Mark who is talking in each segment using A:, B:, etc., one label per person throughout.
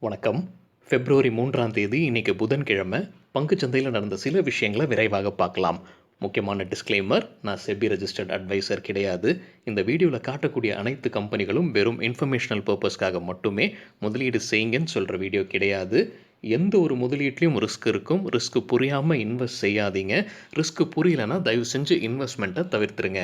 A: வணக்கம். பிப்ரவரி 3ஆம் தேதி இன்னைக்கு புதன்கிழமை. பங்குச்சந்தையில் நடந்த சில விஷயங்களை விரைவாக பார்க்கலாம். முக்கியமான டிஸ்க்ளைமர், நான் செபி ரெஜிஸ்டர்ட் அட்வைசர் கிடையாது. இந்த வீடியோவில் காட்டக்கூடிய அனைத்து கம்பெனிகளும் வெறும் இன்ஃபர்மேஷனல் பர்பஸ்க்காக மட்டுமே முதலீடு செய்யுங்கன்னு சொல்கிற வீடியோ கிடையாது. எந்த ஒரு முதலீட்லையும் ரிஸ்க் இருக்கும். ரிஸ்க் புரியாமல் இன்வெஸ்ட் செய்யாதீங்க. ரிஸ்க் புரியலைன்னா தயவு செஞ்சு இன்வெஸ்ட்மெண்ட்டை தவிர்த்துருங்க.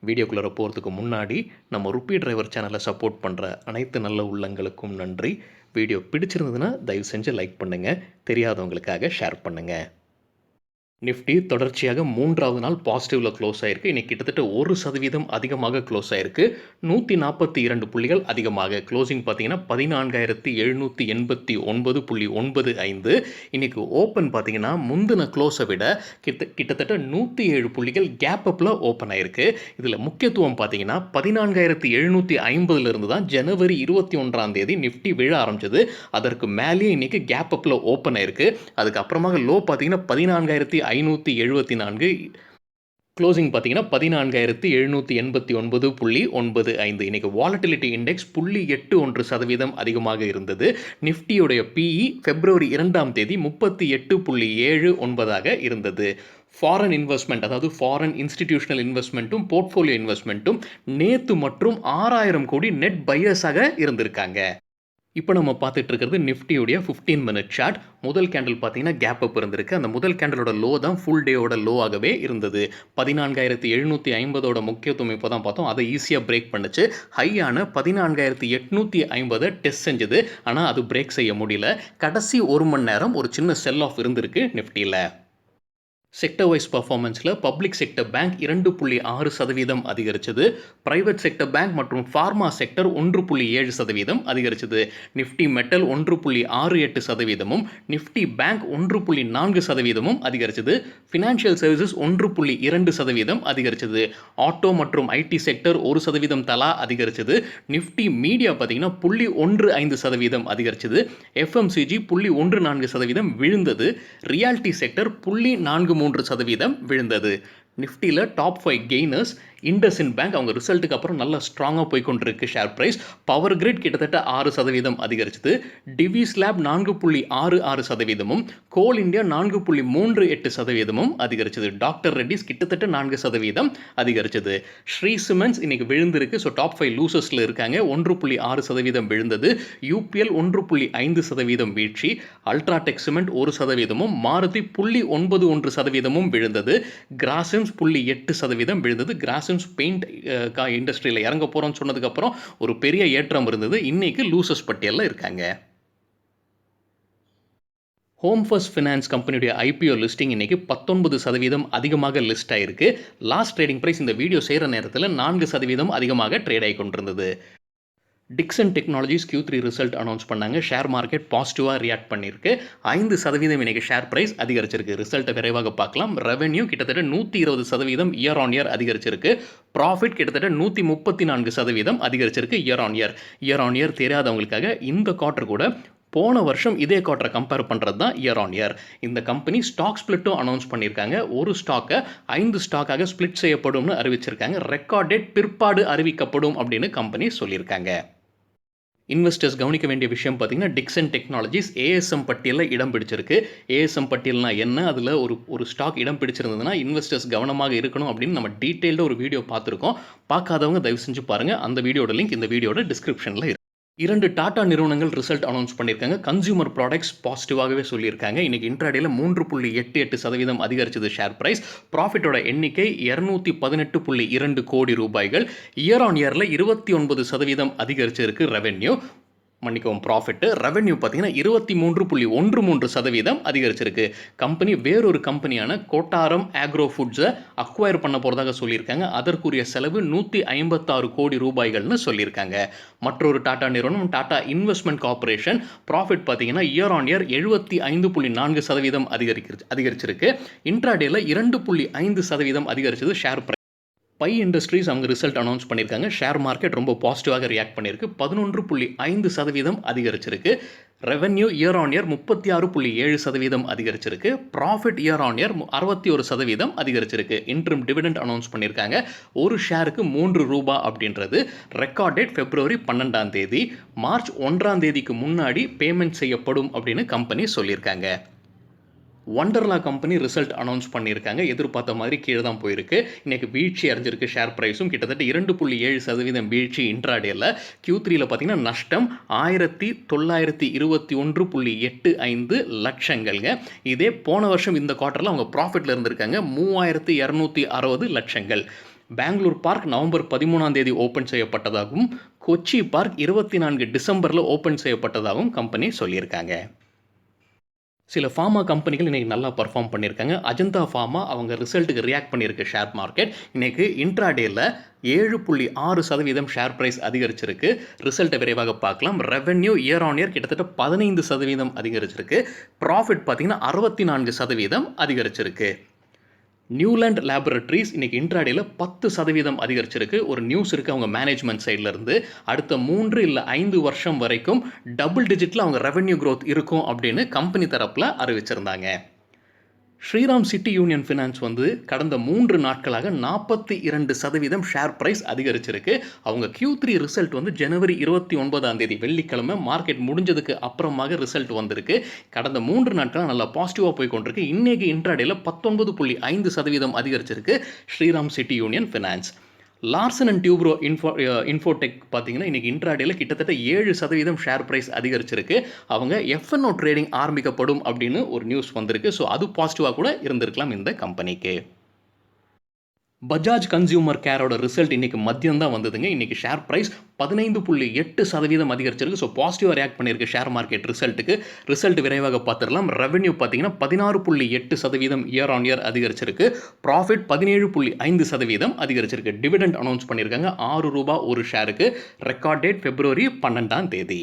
A: வீடியோக்குள்ளே போகிறதுக்கு முன்னாடி நம்ம ருப்பி டிரைவர் சேனலை சப்போர்ட் பண்ணுற அனைத்து நல்ல உள்ளங்களுக்கும் நன்றி. வீடியோ பிடிச்சிருந்ததுன்னா தயவு செஞ்சு லைக் பண்ணுங்கள். தெரியாதவங்களுக்காக ஷேர் பண்ணுங்கள். நிஃப்டி தொடர்ச்சியாக 3வது நாள் பாசிட்டிவில் க்ளோஸ் ஆயிருக்கு. இன்னைக்கு கிட்டத்தட்ட 1% அதிகமாக க்ளோஸ் ஆயிருக்கு. 142 புள்ளிகள் அதிகமாக. க்ளோசிங் பார்த்தீங்கன்னா 14,789.95. இன்னைக்கு ஓப்பன் பார்த்தீங்கன்னா முந்தின க்ளோஸை விட கிட்டத்தட்ட 107 புள்ளிகள் கேப் அப்பில் ஓப்பன் ஆயிருக்கு. இதில் முக்கியத்துவம் பார்த்தீங்கன்னா 14,750 தான் ஜனவரி 21ஆம் தேதி நிஃப்டி விழ ஆரம்பிச்சது. அதற்கு மேலேயே இன்னைக்கு கேப் அப்பில் ஓப்பன் ஆயிருக்கு. அதுக்கப்புறமாக லோ பார்த்தீங்கன்னா 14,574. க்ளோசிங் பார்த்தீங்கன்னா 14,789.95. இன்னைக்கு வாலட்டிலிட்டி இண்டெக்ஸ் 0.81% அதிகமாக இருந்தது. நிஃப்டியுடைய பிஇ பிப்ரவரி 2ஆம் தேதி 38.79 இருந்தது. ஃபாரின் இன்வெஸ்ட்மெண்ட், அதாவது ஃபாரின் இன்ஸ்டிடியூஷனல் இன்வெஸ்ட்மெண்ட்டும் போர்ட்ஃபோலியோ இன்வெஸ்ட்மெண்ட்டும் நேற்று மற்றும் 6,000 கோடி நெட் பையர்ஸாக இருந்திருக்காங்க. இப்போ நம்ம பார்த்துட்டு இருக்கிறது நிஃப்டியுடைய 15 மினிட் சார்ட். முதல் கேண்டில் பார்த்தீங்கன்னா கேப் அப் இருந்திருக்கு. அந்த முதல் கேண்டலோட லோ தான் ஃபுல் டேயோட லோ ஆகவே இருந்தது. 14,750 முக்கியத்துவம் இப்போ தான் பார்த்தோம். அதை ஈஸியாக பிரேக் பண்ணுச்சு. ஹையான 14,850 டெஸ்ட் செஞ்சது. ஆனால் அது பிரேக் செய்ய முடியல. கடைசி 1 மணி நேரம் ஒரு சின்ன செல் ஆஃப் இருந்திருக்கு நிஃப்டியில். செக்டர் வைஸ் பர்ஃபார்மன்ஸில் பப்ளிக் செக்டர் பேங்க் 2.6% அதிகரிச்சது. பிரைவேட் செக்டர் பேங்க் மற்றும் ஃபார்மா செக்டர் 1.7% அதிகரிச்சது. நிஃப்டி மெட்டல் 1.68%, நிஃப்டி பேங்க் 1.4% அதிகரிச்சது. ஃபினான்ஷியல் சர்வீசஸ் 1.2% அதிகரிச்சது. ஆட்டோ மற்றும் ஐடி செக்டர் 1% தலா அதிகரிச்சது. நிஃப்டி மீடியா பார்த்தீங்கன்னா 0.15% அதிகரிச்சது. எஃப்எம்சிஜி 0.14% விழுந்தது. ரியாலிட்டி செக்டர் 0.43% விழுந்தது. நிஃப்டியில் டாப் 5 கெய்னர்ஸ். இண்டஸ்இண்ட் பேங்க் அவங்க ரிசல்ட்டுக்கு அப்புறம் நல்லா ஸ்ட்ராங்காக போய் கொண்டிருக்கு ஷேர் பிரைஸ். பவர் கிரிட் கிட்டத்தட்ட 6% அதிகரிச்சது. டிவிஸ் லேப் 4.66%, கோல் இந்தியா 4.38% அதிகரிச்சது. டாக்டர் ரெட்டிஸ் கிட்டத்தட்ட 4% அதிகரிச்சது. ஸ்ரீ சிமெண்ட்ஸ் இன்னைக்கு விழுந்திருக்கு. ஸோ டாப் 5 லூசர்ஸில் இருக்காங்க. 1.6% விழுந்தது. யூபிஎல் 1.5% வீழ்ச்சி. அல்ட்ராடெக் சிமெண்ட் 1%, மாருதி 0.91% விழுந்தது. கிராசிம்ஸ் 0.8% விழுந்தது. கிராசிம்ஸ் பெயிண்ட் இண்டஸ்ட்ரியில் இறங்க போகிறோம்னு சொன்னதுக்கப்புறம் ஒரு பெரிய ஏற்றம் இருந்தது. இன்னைக்கு லூசர்ஸ் பட்டியலில் இருக்காங்க. ஹோம் ஃபர்ஸ்ட் ஃபினான்ஸ் கம்பெனியுடைய ஐபிஓ லிஸ்டிங் இன்னைக்கு 19% அதிகமாக லிஸ்ட் ஆயிருக்கு. லாஸ்ட் ட்ரேடிங் பிரைஸ் இந்த வீடியோ செய்கிற நேரத்தில் 4% அதிகமாக ட்ரேட் ஆகி கொண்டிருந்தது. Dixon technologies Q3 result announce பண்ணாங்க. ஷேர் மார்க்கெட் பாசிட்டிவாக ரியாக்ட் பண்ணியிருக்கு. 5% இன்னைக்கு ஷேர் பிரைஸ் அதிகரிச்சிருக்கு. ரிசல்ட்டை விரைவாக பார்க்கலாம். ரெவென்யூ கிட்டத்தட்ட 120% இயர் ஆன் இயர் அதிகரிச்சிருக்கு. ப்ராஃபிட் கிட்டத்தட்ட 134% அதிகரிச்சிருக்கு year on year. Year on year தெரியாதவங்களுக்காக இந்த குவார்ட்டர் கூட போன வருஷம் இதே குவார்ட்டரை கம்பேர் பண்ணுறது தான் இயர் ஆன் இயர். இந்த கம்பெனி ஸ்டாக் ஸ்பிளிட்டும் அனௌன்ஸ் பண்ணியிருக்காங்க. ஒரு ஸ்டாக்கை 5 ஸ்டாக்காக ஸ்பிளிட் செய்யப்படும்னு அறிவிச்சிருக்காங்க. ரெக்கார்ட் டேட் பிற்பாடு அறிவிக்கப்படும் அப்படின்னு கம்பெனி சொல்லியிருக்காங்க. இன்வெஸ்டர்ஸ் கவனிக்க வேண்டிய விஷயம் பார்த்தீங்கன்னா, டிக்சன் டெக்னாலஜிஸ் ஏஎஸ்எம் பட்டியலில் இடம் பிடிச்சிருக்கு. ஏஎஸ்எம் பட்டியல்னா என்ன, அதில் ஒரு ஸ்டாக் இடம் பிடிச்சிருந்ததுன்னா இன்வெஸ்டர்ஸ் கவனமாக இருக்கணும் அப்படின்னு நம்ம டீட்டெயில்டாக ஒரு வீடியோ பார்த்துருக்கோம். பார்க்காதவங்க தயவு செஞ்சு பாருங்கள். அந்த வீடியோட லிங்க் இந்த வீடியோட டிஸ்கிரிப்ஷனில் இருக்கு. 2 டாடா நிறுவனங்கள் ரிசல்ட் அனௌன்ஸ் பண்ணியிருக்காங்க. கன்சியூமர் ப்ராடக்ட்ஸ் பாசிட்டிவாகவே சொல்லியிருக்காங்க. இன்னைக்கு இன்ட்ராடேல 3.88% அதிகரிச்சது ஷேர் பிரைஸ். ப்ராஃபிட்டோட எண்ணிக்கை 218.2 கோடி ரூபாய்கள். இயர் ஆன் இயரில் 29% அதிகரிச்சிருக்கு ரெவென்யூ. மன்னிக்கவும், ப்ராஃபிட்டு. ரெவென்யூ பார்த்தீங்கன்னா 23.13% அதிகரிச்சிருக்கு. கம்பெனி வேறொரு கம்பெனியான கோட்டாரம் ஆக்ரோ ஃபுட்ஸை அக்வயர் பண்ண போகிறதாக சொல்லியிருக்காங்க. அதற்குரிய செலவு 156 கோடி ரூபாய்கள்னு சொல்லியிருக்காங்க. மற்றொரு டாடா நிறுவனம் டாடா இன்வெஸ்ட்மெண்ட் கார்பரேஷன் ப்ராஃபிட் பார்த்தீங்கன்னா இயர் ஆன் இயர் 75.4% அதிகரிச்சிருக்கு. இன்ட்ராடேல 2.5% அதிகரிச்சது ஷேர் பிரைஸ். பை இண்டஸ்ட்ரீஸ் அவங்க ரிசல்ட் அனௌன்ஸ் பண்ணியிருக்காங்க. ஷேர் மார்க்கெட் ரொம்ப பாசிட்டிவாக ரியாக்ட் பண்ணியிருக்கு. 11.5% அதிகரிச்சிருக்கு. ரெவென்யூ இயர் ஆன் இயர் 36.7% அதிகரிச்சிருக்கு. ப்ராஃபிட் இயர் ஆன் இயர் 61% அதிகரிச்சிருக்கு. இன்ட்ரிம் டிவிடெண்ட் அனௌன்ஸ் பண்ணியிருக்காங்க. ஒரு ஷேருக்கு ரூ. 3 அப்படின்றது. ரெக்கார்ட் டேட் February 12 மார்ச் 1 முன்னாடி பேமெண்ட் செய்யப்படும் அப்படின்னு கம்பெனி சொல்லியிருக்காங்க. ஒண்டர்லா கம்பெனி ரிசல்ட் அனௌன்ஸ் பண்ணியிருக்காங்க. எதிர்பார்த்த மாதிரி கீழே தான் போயிருக்கு. இன்றைக்கி வீழ்ச்சி அடைஞ்சிருக்கு. ஷேர் ப்ரைஸும் கிட்டத்தட்ட 2.7% வீழ்ச்சி இன்ட்ராடேல. Q3ல பார்த்தீங்கன்னா நஷ்டம் 1921.85 லட்சங்கள்ங்க. இதே போன வருஷம் இந்த குவார்ட்டரில் அவங்க ப்ராஃபிட்டில் இருந்திருக்காங்க 3260 லட்சங்கள். பெங்களூர் பார்க் நவம்பர் 13 ஓப்பன் செய்யப்பட்டதாகவும் கொச்சி பார்க் 24 டிசம்பரில் ஓப்பன் செய்யப்பட்டதாகவும் கம்பெனி சொல்லியிருக்காங்க. சில ஃபார்மா கம்பெனிகள் இன்றைக்கி நல்லா பர்ஃபார்ம் பண்ணியிருக்காங்க. அஜந்தா ஃபார்மா அவங்க ரிசல்ட்டுக்கு ரியாக்ட் பண்ணியிருக்கு ஷேர் மார்க்கெட். இன்றைக்கி இன்ட்ராடேல 7.6% ஷேர் ப்ரைஸ் அதிகரிச்சிருக்கு. ரிசல்ட்டை விரைவாக பார்க்கலாம். ரெவென்யூ இயர் ஆன் இயர் கிட்டத்தட்ட 15% அதிகரிச்சிருக்கு. ப்ராஃபிட் பார்த்திங்கன்னா 64% அதிகரிச்சிருக்கு. நியூலாண்ட் லேபரட்டரிஸ் இன்றைக்கி இன்ட்ராடேல 10% அதிகரிச்சிருக்கு. ஒரு நியூஸ் இருக்குது அவங்க மேனேஜ்மெண்ட் சைட்லேருந்து. அடுத்த 3 இல்லை 5 வருஷம் வரைக்கும் டபுள் டிஜிட்டில் அவங்க ரெவென்யூ க்ரோத் இருக்கும் அப்படின்னு கம்பெனி தரப்பில் அறிவிச்சிருந்தாங்க. ஸ்ரீராம் சிட்டி யூனியன் ஃபினான்ஸ் கடந்த 3 நாட்களாக 42% ஷேர் ப்ரைஸ் அதிகரிச்சிருக்கு. அவங்க Q3 ரிசல்ட் ஜனவரி 29 வெள்ளிக்கிழமை மார்க்கெட் முடிஞ்சதுக்கு அப்புறமாக ரிசல்ட் வந்திருக்கு. கடந்த 3 நாட்களாக நல்லா பாசிட்டிவாக போய் கொண்டிருக்கு. இன்றைக்கி இன்ட்ராடேல 19.5% அதிகரிச்சிருக்கு Shriram city union finance. Larsen and Toubro infotech பார்த்தீங்கன்னா இன்றைக்கி இன்ட்ராடேல கிட்டத்தட்ட 7% ஷேர் ப்ரைஸ் அதிகரிச்சிருக்கு. அவங்க F&O ட்ரேடிங் ஆரம்பிக்கப்படும் அப்படின்னு ஒரு நியூஸ் வந்திருக்கு. ஸோ அது பாசிட்டிவாக கூட இருந்திருக்கலாம் இந்த கம்பெனிக்கு. பஜாஜ் கன்சியூமர் கேரோட ரிசல்ட் இன்றைக்கி மதியம் தான் வந்ததுங்க. இன்றைக்கி ஷேர் ப்ரைஸ் 15.8% அதிகரிச்சிருக்கு. ஸோ பாசிட்டிவாக ரியாக்ட் பண்ணியிருக்கு ஷேர் மார்க்கெட் ரிசல்ட்டுக்கு. ரிசல்ட் விரைவாக பார்த்துடலாம். ரெவென்யூ பார்த்தீங்கன்னா 16.8% இயர் ஆன் இயர் அதிகரிச்சிருக்கு. ப்ராஃபிட் 17.5% அதிகரிச்சிருக்கு. டிவிடெண்ட் அனௌன்ஸ் பண்ணியிருக்காங்க ரூ. 6 ஒரு ஷேருக்கு. Record date February 12.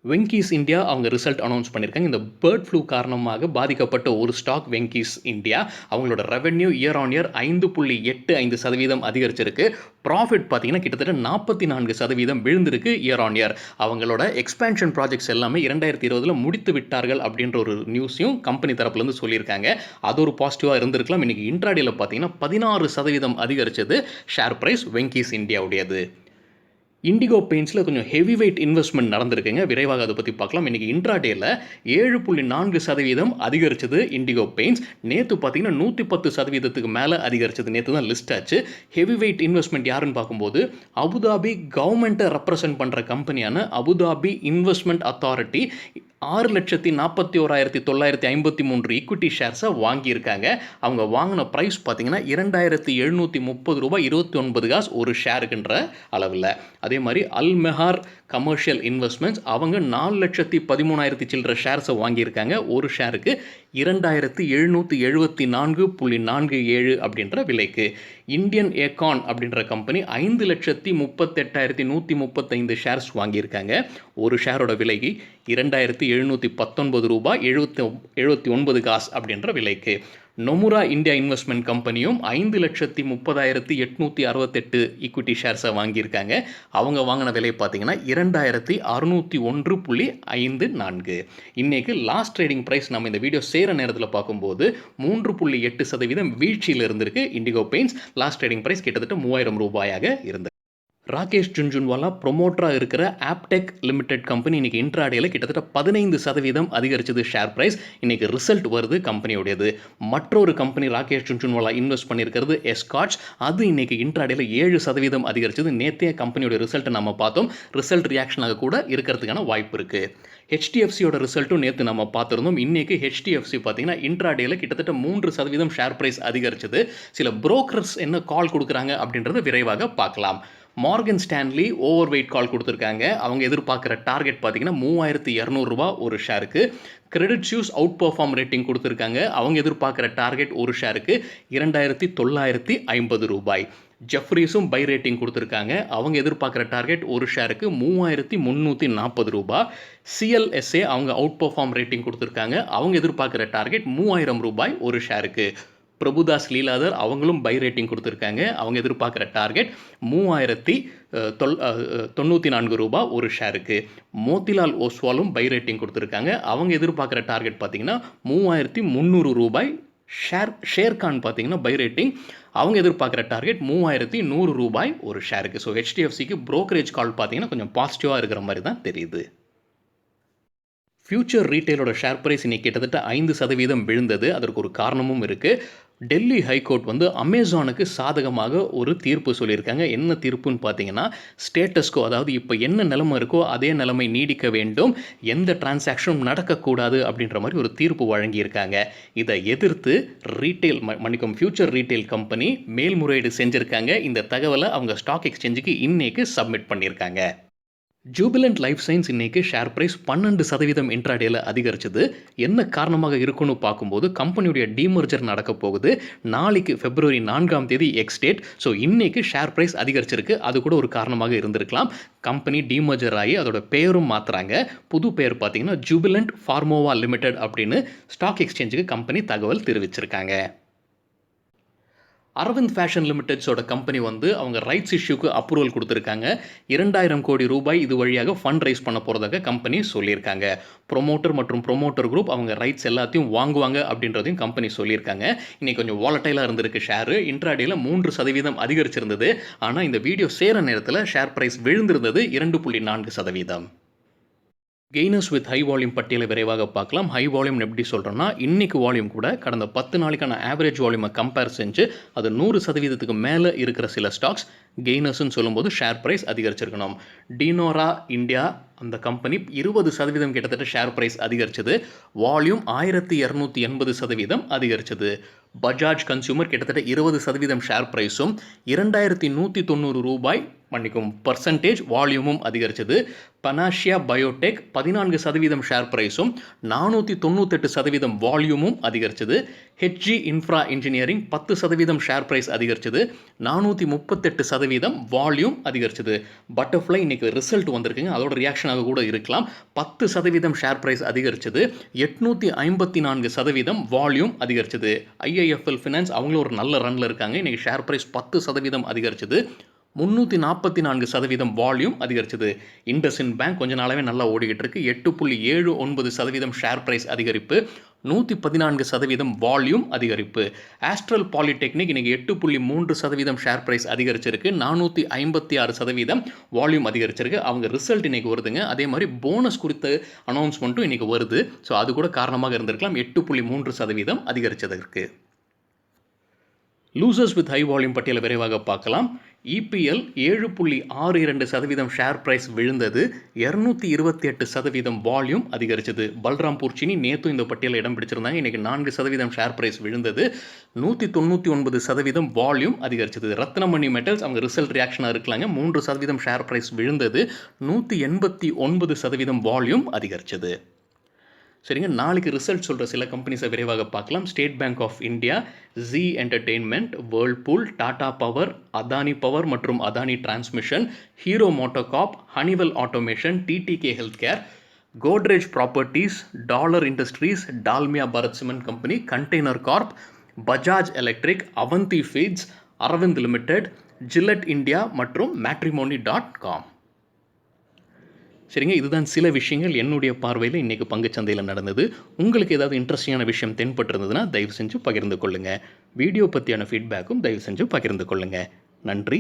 A: Venky's India அவங்க ரிசல்ட் அனௌன்ஸ் பண்ணியிருக்காங்க. இந்த பேர்ட் ஃப்ளூ காரணமாக பாதிக்கப்பட்ட ஒரு ஸ்டாக் வெங்கீஸ் இந்தியா. அவங்களோட ரெவென்யூ இயர் ஆன் இயர் 5.85% அதிகரிச்சிருக்கு. ப்ராஃபிட் பார்த்தீங்கன்னா கிட்டத்தட்ட 44% விழுந்திருக்கு இயர் ஆன் இயர். அவங்களோட எக்ஸ்பேன்ஷன் ப்ராஜெக்ட்ஸ் எல்லாமே 2020 முடித்து விட்டார்கள் அப்படின்ற ஒரு நியூஸையும் கம்பெனி தரப்புலேருந்து சொல்லியிருக்காங்க. அது ஒரு பாசிட்டிவாக இருந்திருக்கலாம். இன்றைக்கி இன்ட்ராடேல பார்த்தீங்கன்னா 16% அதிகரிச்சது ஷேர் ப்ரைஸ் வெங்கீஸ் இந்தியாவுடையது. இண்டிகோ பெயிண்ட்ஸில் கொஞ்சம் ஹெவி வெயிட் இன்வெஸ்ட்மெண்ட் நடந்திருக்குங்க. விரைவாக அதை பற்றி பார்க்கலாம். இன்றைக்கி இன்ட்ராடேல 7.4% அதிகரிச்சது இண்டிகோ பெயிண்ட்ஸ். நேற்று பார்த்தீங்கன்னா 110% மேலே அதிகரிச்சது. நேற்று தான் லிஸ்ட் ஆச்சு. ஹெவி வெயிட் இன்வெஸ்ட்மெண்ட் யாருன்னு பார்க்கும்போது அபுதாபி கவர்மெண்ட்டை ரெப்ரசன்ட் பண்ணுற கம்பெனியான அபுதாபி இன்வெஸ்ட்மெண்ட் அத்தாரிட்டி 6,41,953 ஈக்விட்டி ஷேர்ஸை வாங்கியிருக்காங்க. அவங்க வாங்கின ப்ரைஸ் பார்த்தீங்கன்னா $2,730.29 ஒரு ஷேருக்குன்ற அளவில். அதே மாதிரி அல்மெஹார் கமர்ஷியல் இன்வெஸ்ட்மெண்ட்ஸ் அவங்க 4,13,000 சில்லற ஷேர்ஸை வாங்கியிருக்காங்க. ஒரு ஷேருக்கு $2,774.47 அப்படின்ற விலைக்கு. இந்தியன் ஏகான் அப்படின்ற கம்பெனி 5,38,135 ஷேர்ஸ் வாங்கியிருக்காங்க. ஒரு ஷேரோட விலைக்கு $2,719.79 அப்படின்ற விலைக்கு. நொமுரா இந்தியா இன்வெஸ்ட்மெண்ட் கம்பெனியும் 5,30,868 ஈக்விட்டி ஷேர்ஸை வாங்கியிருக்காங்க. அவங்க வாங்கின விலை பார்த்தீங்கன்னா $2,601.54. இன்றைக்கு லாஸ்ட் ட்ரேடிங் ப்ரைஸ் நம்ம இந்த வீடியோ செய்கிற நேரத்தில் பார்க்கும்போது 3.8% வீழ்ச்சியில் இருந்திருக்கு Indigo Paints. Last trading price கிட்டத்தட்ட $3,000 இருந்தது. ராகேஷ் ஜுன்ஜுன்வாலா ப்ரொமோட்டராக இருக்கிற ஆப்டெக் லிமிடெட் கம்பெனி இன்றைக்கி இன்ட்ராடேல கிட்டத்தட்ட 15% அதிகரிச்சது ஷேர் ப்ரைஸ். இன்றைக்கி ரிசல்ட் வருது கம்பெனியோடையது. மற்றொரு கம்பெனி ராகேஷ் ஜுன்ஜுன்வாலா இன்வெஸ்ட் பண்ணியிருக்கிறது எஸ்காட்ச். அது இன்றைக்கி இன்ட்ராடேல 7% அதிகரிச்சது. நேற்றைய கம்பெனியோட ரிசல்ட்டை நம்ம பார்த்தோம். ரிசல்ட் ரியாக்ஷனாக கூட இருக்கிறதுக்கான வாய்ப்பு இருக்குது. HDFCயோட ரிசல்ட்டும் நேற்று நம்ம பார்த்துருந்தோம். இன்றைக்கி HDFC பார்த்தீங்கன்னா இன்ட்ராடேல கிட்டத்தட்ட 3% ஷேர் ப்ரைஸ் அதிகரிச்சது. சில புரோக்கர்ஸ் என்ன கால் கொடுக்குறாங்க அப்படின்றத விரைவாக பார்க்கலாம். Morgan Stanley overweight call கொடுத்துருக்காங்க. அவங்க எதிர்பார்க்குற டார்கெட் பார்த்தீங்கன்னா $3,200 ஒரு ஷேருக்கு. Credit Suisse outperform rating கொடுத்துருக்காங்க. அவங்க எதிர்பார்க்குற டார்கெட் ஒரு ஷேருக்கு $2,950. ஜெஃப்ரீஸும் பை ரேட்டிங் கொடுத்துருக்காங்க. அவங்க எதிர்பார்க்குற டார்கெட் ஒரு ஷேருக்கு $3,340. CLSA அவங்க அவுட் பர்ஃபார்ம் ரேட்டிங் கொடுத்துருக்காங்க. அவங்க எதிர்பார்க்குற டார்கெட் $3,000 ஒரு ஷேருக்கு. பிரபுதாஸ் லீலாதர் அவங்களும் பை ரேட்டிங் கொடுத்துருக்காங்க. அவங்க எதிர்பார்க்குற டார்கெட் 3094 ரூபா ஒரு ஷேருக்கு. மோத்திலால் ஓஸ்வாலும் பை ரேட்டிங் கொடுத்துருக்காங்க. அவங்க எதிர்பார்க்குற டார்கெட் பார்த்தீங்கன்னா 3300 ரூபாய். ஷேர்கான் பார்த்தீங்கன்னா பை ரேட்டிங் அவங்க எதிர்பார்க்குற டார்கெட் 3100 ரூபாய் ஒரு ஷேருக்கு. ஸோ ஹெச்டிஎஃப்சிக்கு ப்ரோக்கரேஜ் கால் பார்த்தீங்கன்னா கொஞ்சம் பாசிட்டிவாக இருக்கிற மாதிரி தான் தெரியுது. ஃபியூச்சர் ரீட்டைலோட ஷேர் ப்ரைஸ் இன்னைக்கு கிட்டத்தட்ட 5% விழுந்தது. அதற்கு ஒரு காரணமும் இருக்குது. டெல்லி ஹைகோர்ட் வந்து அமேசானுக்கு சாதகமாக ஒரு தீர்ப்பு சொல்லியிருக்காங்க. என்ன தீர்ப்புன்னு பார்த்தீங்கன்னா, ஸ்டேட்டஸ்கோ, அதாவது இப்போ என்ன நிலைமை இருக்கோ அதே நிலைமை நீடிக்க வேண்டும், எந்த டிரான்சாக்ஷனும் நடக்கக்கூடாது அப்படின்ற மாதிரி ஒரு தீர்ப்பு வழங்கியிருக்காங்க. இதை எதிர்த்து ஃபியூச்சர் ரீட்டைல் கம்பெனி மேல்முறையீடு செஞ்சுருக்காங்க. இந்த தகவலை அவங்க ஸ்டாக் எக்ஸ்சேஞ்சுக்கு இன்னைக்கு சப்மிட் பண்ணியிருக்காங்க. ஜூபிலண்ட் லைஃப் சயின்ஸ் இன்னைக்கு ஷேர் ப்ரைஸ் 12% இன்ட்ராடேல அதிகரிச்சது. என்ன காரணமாக இருக்குன்னு பார்க்கும்போது கம்பெனியுடைய டீமர்ஜர் நடக்க போகுது. நாளைக்கு February 4ஆம் தேதி எக்ஸ் டேட். ஸோ இன்னைக்கு ஷேர் ப்ரைஸ் அதிகரிச்சிருக்கு. அது கூட ஒரு காரணமாக இருந்திருக்கலாம். கம்பெனி டீமர்ஜர் ஆகி அதோட பெயரும் மாற்றுறாங்க. புது பெயர் பார்த்தீங்கன்னா ஜூபிலண்ட் ஃபார்மோவா லிமிடெட் அப்படின்னு ஸ்டாக் எக்ஸ்சேஞ்சுக்கு கம்பெனி தகவல் தெரிவிச்சிருக்காங்க. அரவிந்த் ஃபேஷன் லிமிடெட்ஸோட கம்பெனி வந்து அவங்க ரைட்ஸ் இஷ்யூக்கு அப்ரூவல் கொடுத்துருக்காங்க. 2000 கோடி ரூபாய் இது வழியாக ஃபண்ட் ரைஸ் பண்ண போகிறதாக கம்பெனி சொல்லியிருக்காங்க. ப்ரொமோட்டர் மற்றும் ப்ரொமோட்டர் குரூப் அவங்க ரைட்ஸ் எல்லாத்தையும் வாங்குவாங்க அப்படின்றதையும் கம்பெனி சொல்லியிருக்காங்க. இன்றைக்கி கொஞ்சம் வாலட்டைலாக இருந்திருக்கு ஷேரு. இன்ட்ராடேல 3% அதிகரிச்சிருந்தது. ஆனால் இந்த வீடியோ சேர நேரத்தில் ஷேர் ப்ரைஸ் விழுந்திருந்தது 2.4%. கெய்னர்ஸ் வித் ஹை வால்யூம் பட்டியலை விரைவாக பார்க்கலாம். ஹை வால்யூம் எப்படி சொல்கிறோன்னா, இன்னைக்கு வால்யூம் கூட கடந்த 10 நாளைக்கான ஆவரேஜ் வால்யூமை கம்பேர் செஞ்சு அது 100%க்கு மேலே இருக்கிற சில ஸ்டாக்ஸ் கெய்னர்ஸ்ன்னு சொல்லும்போது ஷேர் ப்ரைஸ் அதிகரிச்சிருக்கணும். டினோரா இந்தியா அந்த கம்பெனி 20% கிட்டத்தட்ட ஷேர் ப்ரைஸ் அதிகரிச்சது. வால்யூம் 1280% அதிகரிச்சது. பஜாஜ் கன்சியூமர் கிட்டத்தட்ட 20% ஷேர் ப்ரைஸும் 2190 ரூபாய் பர்சன்டேஜ் வால்யூமும் அதிகரிச்சது. பனாஷியா பயோடெக் 14% ஷேர் ப்ரைஸும் 498% வால்யூமும் அதிகரிச்சது. HG infra engineering 10% share price அதிகரிச்சது. 438% வால்யூம் அதிகரிச்சது. பட்டர்ஃப்ளை இன்னைக்கு ரிசல்ட் வந்திருக்குங்க, அதோட ரியாக்ஷனாக கூட இருக்கலாம். 10% ஷேர் ப்ரைஸ் அதிகரிச்சது. 854% வால்யூம் அதிகரிச்சது. ஐஐஎஃப்எல் ஃபினான்ஸ் அவங்களும் ஒரு நல்ல ரன்ல இருக்காங்க. இன்னைக்கு ஷேர் ப்ரைஸ் 10% அதிகரிச்சது. 344% வால்யூம் அதிகரிச்சது. இண்டஸ்இண்ட் பேங்க் கொஞ்ச நாளாவே நல்லா ஓடிக்கிட்டு இருக்கு. 8.79% ஷேர் பிரைஸ் அதிகரிப்பு. 114% வால்யூம் அதிகரிப்பு. ஆஸ்ட்ரல் பாலிடெக்னிக் இன்னைக்கு 8.3% ஷேர் பிரைஸ் அதிகரிச்சிருக்கு. 456% வால்யூம் அதிகரிச்சிருக்கு. அவங்க ரிசல்ட் இன்னைக்கு வருதுங்க. அதே மாதிரி போனஸ் குறித்த அனௌன்ஸ்மெண்ட்டும் இன்னைக்கு வருது. ஸோ அது கூட காரணமாக இருந்திருக்கலாம் 8.3% அதிகரிச்சதற்கு. லூசர்ஸ் வித் ஹை வால்யூம் பட்டியலை விரைவாக பார்க்கலாம். இபிஎல் 7.62% ஷேர் பிரைஸ் விழுந்தது. 228% வால்யூம் அதிகரிச்சது. பல்ராம்பூர் சீனி நேற்றும் இந்த பட்டியலில் இடம் பிடிச்சிருந்தாங்க. இன்றைக்கி 4% ஷேர் பிரைஸ் விழுந்தது. 199% வால்யூம் அதிகரிச்சது. ரத்னமணி மெட்டல்ஸ் அவங்க ரிசல்ட் ரியாக்ஷனாக இருக்கலாங்க. 3% ஷேர் பிரைஸ் விழுந்தது. 189% வால்யூம் அதிகரிச்சது. சரிங்க, நாளைக்கு ரிசல்ட் சொல்கிற சில கம்பெனிஸை விரைவாக பார்க்கலாம். State Bank of India, Zee entertainment, Whirlpool, Tata power, Adani power மற்றும் Adani transmission, Hero MotoCorp, Honeywell automation, TTK health care, Godrej properties, dollar industries, Dalmia Bharat cement company, container corp, Bajaj electric, Avanti feeds, Arvind limited, Gillette India மற்றும் matrimony.com. சரிங்க, இதுதான் சில விஷயங்கள் என்னுடைய பார்வையில் இன்றைக்கி பங்குச்சந்தையில் நடந்தது. உங்களுக்கு ஏதாவது இன்ட்ரெஸ்டிங்கான விஷயம் தென்பட்டிருந்ததுன்னா தயவு செஞ்சு பகிர்ந்து கொள்ளுங்கள். வீடியோ பற்றியான ஃபீட்பேக்கும் தயவு செஞ்சு பகிர்ந்து கொள்ளுங்கள். நன்றி.